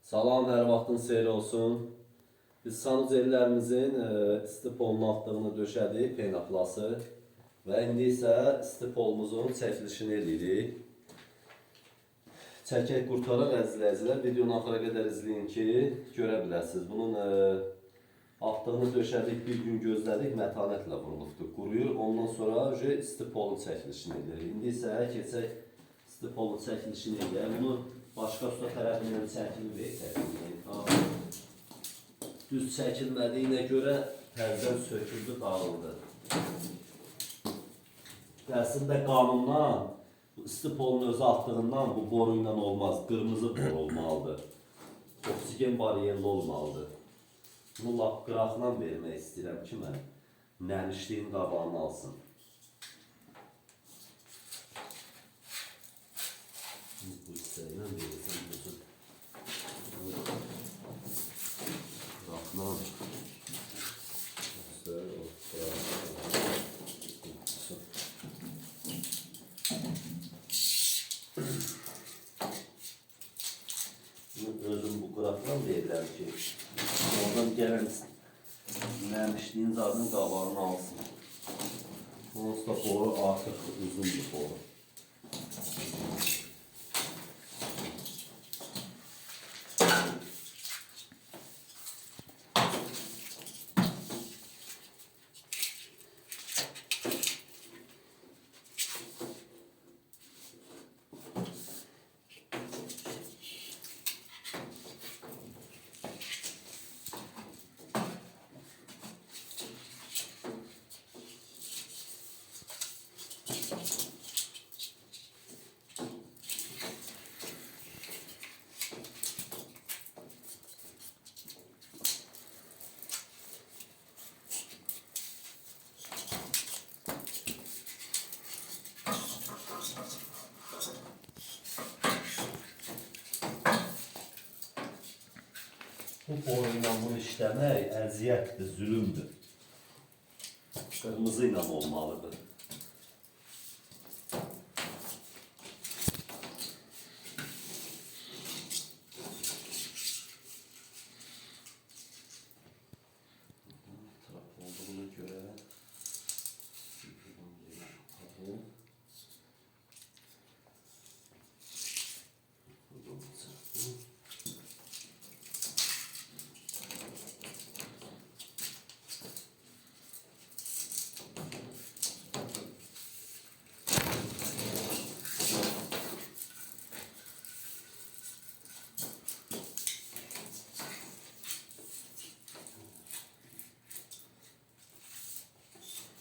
Salam, hər vaxtın xeyir olsun. Biz sanucellərimizin istipolun altlığını döşədik, penoplası və indi isə istipolumuzun çəkilişini edirik. Çəkək qurtaraq əzizləyicilər, videonu axıra qədər izləyin ki, görə biləsiniz. Bunun altlığını döşədik, bir gün gözlədik, mətanətlə vurulubdur, quruyur. Ondan sonra istipolun çəkilişini edirik. İndi isə keçək istipolun çəkilişini edirik. Bunu başqa usta tərəfindən çəkilməyəcək. Düz çəkilmədiyinə görə tərdən söküldü, dağıldı. Əslində qanundan, istipolun özü attığından bu boru ilə olmaz. Qırmızı boru olmalıdır. Oksigen bariyerli olmalıdır. Bunu lap qıraqla vermək istəyirəm ki, mən nəmişliyin qabağını alsın. Bu hissəylə verəcəm özüm. Qıraqla. Özüm bu qıraqla verirəm ki, oradan gələn nəmişliyin zadının qabağını alsın. Onsuz da boru artıq uzun bir boru. Bu boruyla bunu işləmək əziyyətdir, zülümdür. Qırmızı ilə olmalıdır. Trap olduğuna görə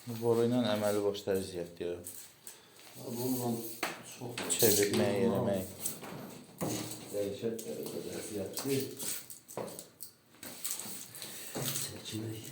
Bu boru ilə əməli başlar əziyyət deyirəm. bununla çox Çevirmək, eləmək. dəhşət dərəcədə əziyyətli. Çəkmək.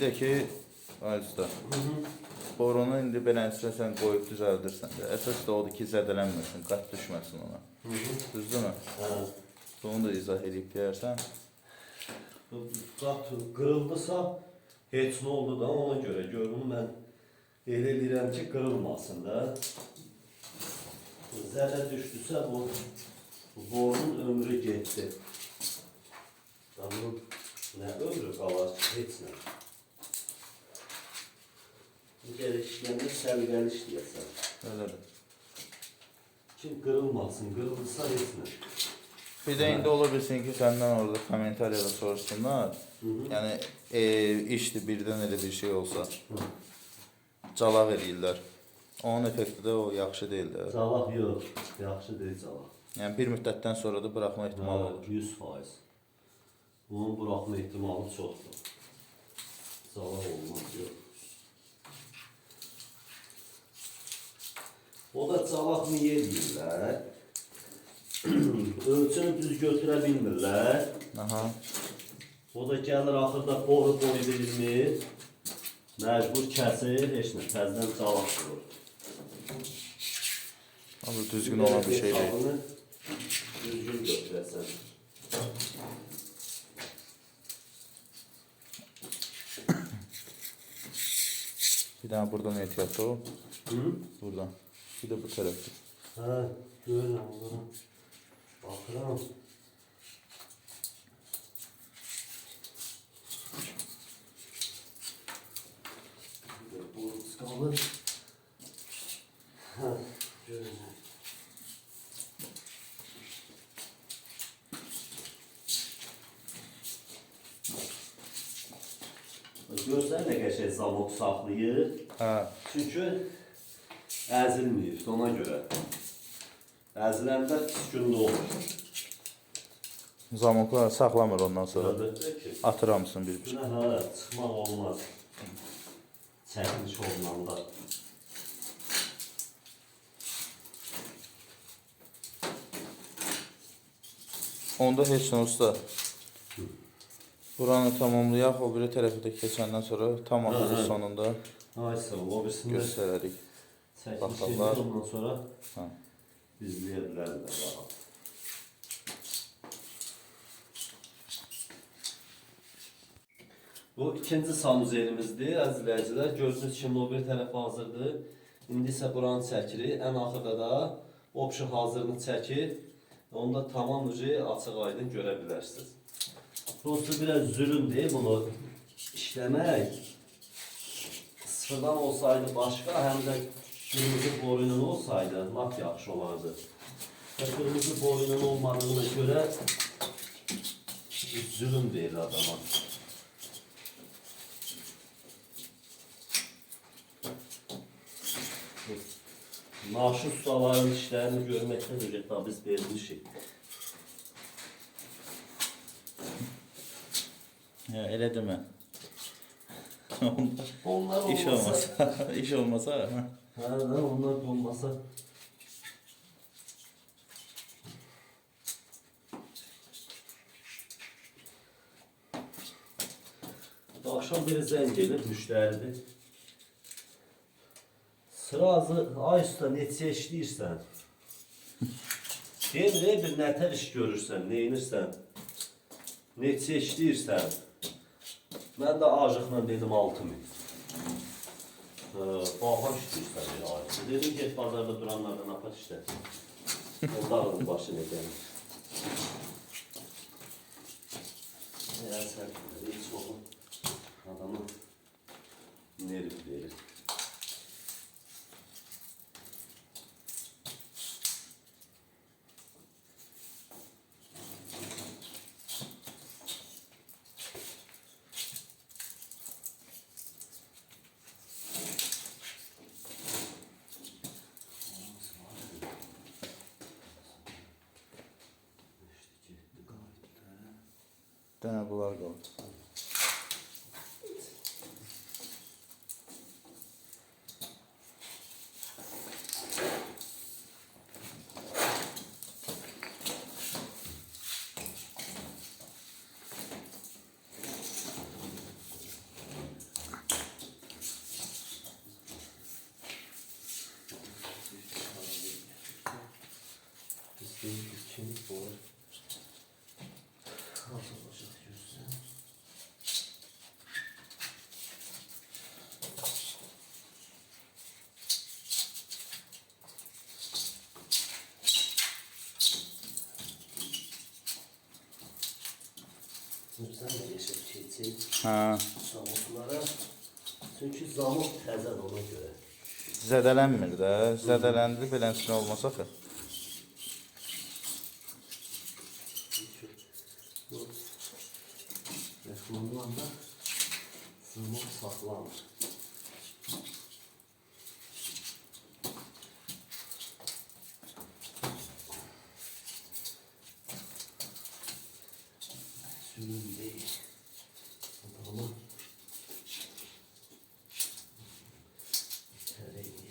Bir də ki, ay usta, borunu indi beləncə sən qoyub düzəldirsən də. Əsas da odur ki, zədələnməsin, qat düşməsin ona. Düzdürmü? Hə. Onu da izah edib deyərsən. Qat qırıldısa, heç nə oldu da ona görə görünü mən elə eləyirəm ki, qırılmasın da. Zədə düşdüsə bu borunun ömrü getdi. Bunun nə ömrü qalar ki, heç nə. Gərək işləndə səliqəli işləyəsən. Elədir. Ki, qırılmasın, qırılırsa heç nə. Bir də indi ola bilsin ki, səndən orada kommentariyada soruşsunlar. Yəni, işdir, birdən elə bir şey olsa. Calaq eləyirlər. Onun effekti də o yaxşı deyil də. Calaq yox, yaxşı deyil calaq. Yəni, bir müddətdən sonra da bıraxma ehtimalı olur. 100%. Bunun bıraxma ehtimalı çoxdur. Calaq olmaz, yox. O da calaq niyə eləyirlər? Ölçünü düz götürə bilmirlər. Aha. O da gəlir axırda boru boyu bilmir. Məcbur kəsir, heç nə, təzdən calaq vurur. Abi düzgün olan bir şey deyil. Düzgün götürəsən. Bir dənə buradan ehtiyatlı ol. Buradan. Bir də bu tərəfdə. Hə, görürəm onları. Baxıram. Bir də boruz qalır. Hə, görürəm. Görsən nə qəşəng zamok saxlayır. Hə. Çünki əzilməyib, ona görə. Əziləndə sükunlu olur. Zamoklar saxlamır ondan sonra. Əlbəttə ki. Atır hamısını bir. Günə hə, çıxmaq olmaz. Çəkiliş olunanda. Onda heç nə usta. Buranı tamamlayaq, o biri tərəfə də keçəndən sonra tam axırı sonunda Ay sağ ol, o birisində göstərərik. çəkiliş Baxarlar. edib, ondan sonra Hə. izləyə bilərlər rahat. Bu ikinci sanuzelimizdir, əzizləyicilər. Gördüyünüz kimi o bir tərəf hazırdır. İndi isə buranı çəkirik. Ən axırda da opşu hazırını çəkir. Onda tamam açıq aydın görə bilərsiniz. Dostu biraz zülümdür bunu işləmək. Sıfırdan olsaydı başqa, həm də kırmızı boynun olsaydı lap yaxşı olardı. Kırmızı boynun olmadığına görə zülüm deyil adama. Naşı ustaların işlərini görməkdən öncə biz vermişik. Ya, elə demə. Onlar İş olmasa... olmasa, iş olmasa. Hə, onlar da olmasa... Akşam biri zəng gelir, müştəridir. Sırazı, ay usta, neçə işləyirsən? Demir, bir nətər iş görürsən, neyinirsən? Neçə işləyirsən? Mən də acıqla dedim 6000. Baha işləyirsən ya. Dedim ki, bazarda duranlardan apar işlə. Onların başını edelim. Eğer sən heç olun, adamı nerv verir. Dənə bunlar qalır. Bir, iki, var. Hazır olacaq gözləm. Sen de yaşa keçək Hə. zamoklara. Çünki zamok təzədir ona görə. Zədələnmir də. Zədələndi beləsinə olmasa axı. Bu reklamlarda zamok saxlanır. Sürüm değil. Adamı tereydi.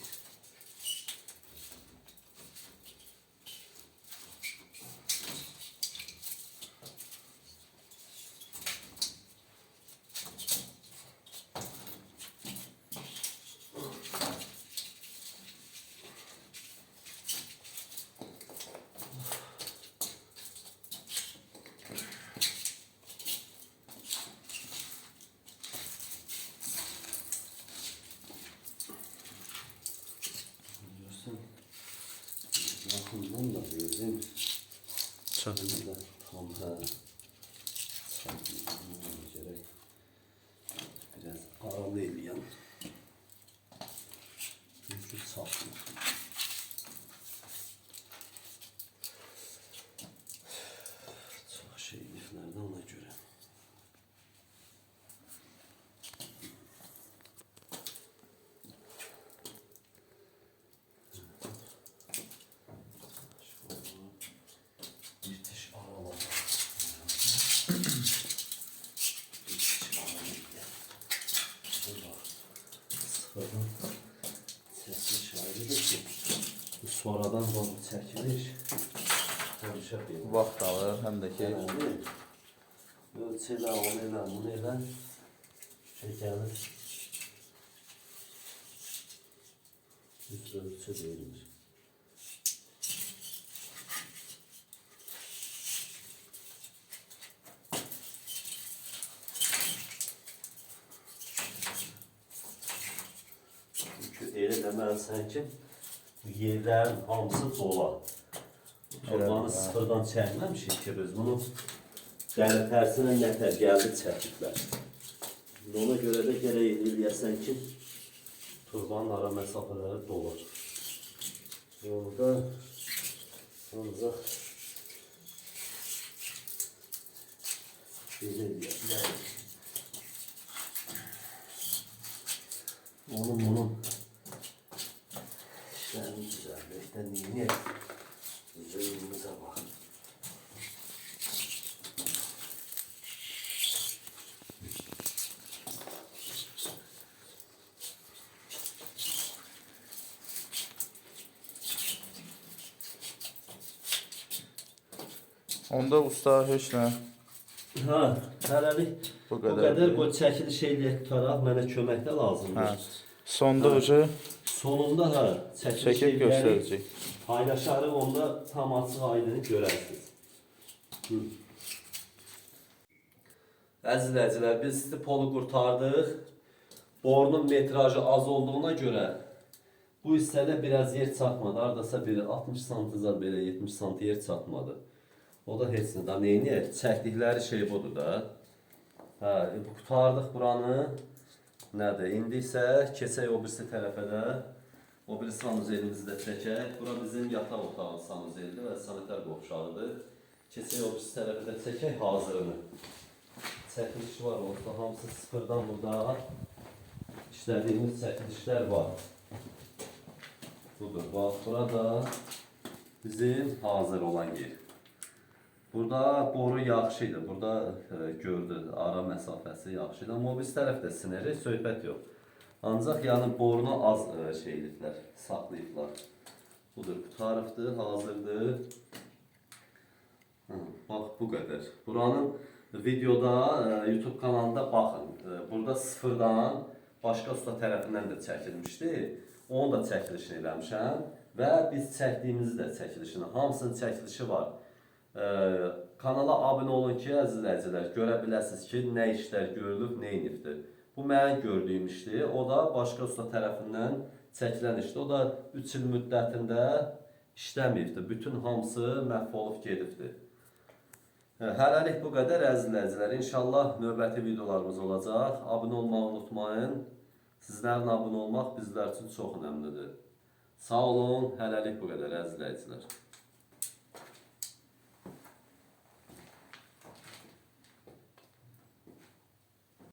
Yakından da verdim. Çakını da tam gerek. Biraz aralı eləyəm. Çünki saplı. Çox şey liflərdə ona görə. Müthiş aralar. Sıfırdan çəkiliş ayrıdır ki, bu sonradan bu çəkilir. Konuşa bilir. Vaxt alır, həm də ki Ölçələ, onu elə, bunu elə. Şey gəlir. Düz ölçü deyilir. Çünki elə deməlisən ki, bu yerlərin hamısı dola. Torbanı sıfırdan çəkməmişik ki, biz bunu dəli tərsinə nətər gəldi çəkiblər. Ona görə də gərək eləyəsən ki, torbanın ara məsafələri dolur. Onu da ancaq belə eləyək. Bunun işlərini düzəlməkdən neyini? Zöymümüzə bax. onda usta heç nə. Ha, hələlik Bu bu qədər. qədər qoy çəkiliş eləyək tutaraq, mənə kömək də Hə. lazımdır. Sonda ucu Sonunda ha, çəkiliş çəkib eləyək, göstərəcək. paylaşarıq, onda tam açıq aydını görərsiniz. Əziz izləyicilər, biz stipolu qurtardıq. Borunun metrajı az olduğuna görə bu hissədə biraz yer çatmadı. Hardasa bir 60 santiza belə 70 santi yer çatmadı. O da heç nə. Da neyini? Çəkdikləri şey budur da. Hə, bu qurtardıq buranı. Nədir? İndi isə keçək o birisi tərəfə də. O biri sanuzelimizi də çəkək. Bura bizim yataq otağı sanuzeldir və sanitar qovşağıdır. Keçək o birisi tərəfə də çəkək hazırını. Çəkilişi var orada, hamısı sıfırdan burada işlədiyimiz çəkilişlər var. Budur, bax, burada bizim hazır olan yer. Burada boru yaxşıydı, burada gördü, ara məsafəsi yaxşıydı. Amma o biz tərəfdə sinəcək, söhbət yox. Ancaq yəni borunu az şeyliklər, saxlayıblar. Budur, qutarıbdır, hazırdır. Bax, bu qədər. Buranın videoda, YouTube kanalında baxın. Burada sıfırdan başqa usta tərəfindən də çəkilmişdi. Onu da çəkilişini eləmişəm və biz çəkdiyimizi də çəkilişini, hamısının çəkilişi var. Kanala abunə olun ki, əziz izləyicilər, görə biləsiniz ki, nə işlər görülüb, nə inibdir. Bu mənim gördüyüm işdir. O da başqa usta tərəfindən çəkilən işdir. O da 3 il müddətində işləməyibdir. Bütün hamısı məhv olub gedibdir. Hələlik bu qədər əziz izləyicilər. İnşallah növbəti videolarımız olacaq. Abunə olmağı unutmayın. Sizlərin abunə olmaq bizlər üçün çox önəmlidir. Sağ olun. Hələlik bu qədər əziz izləyicilər.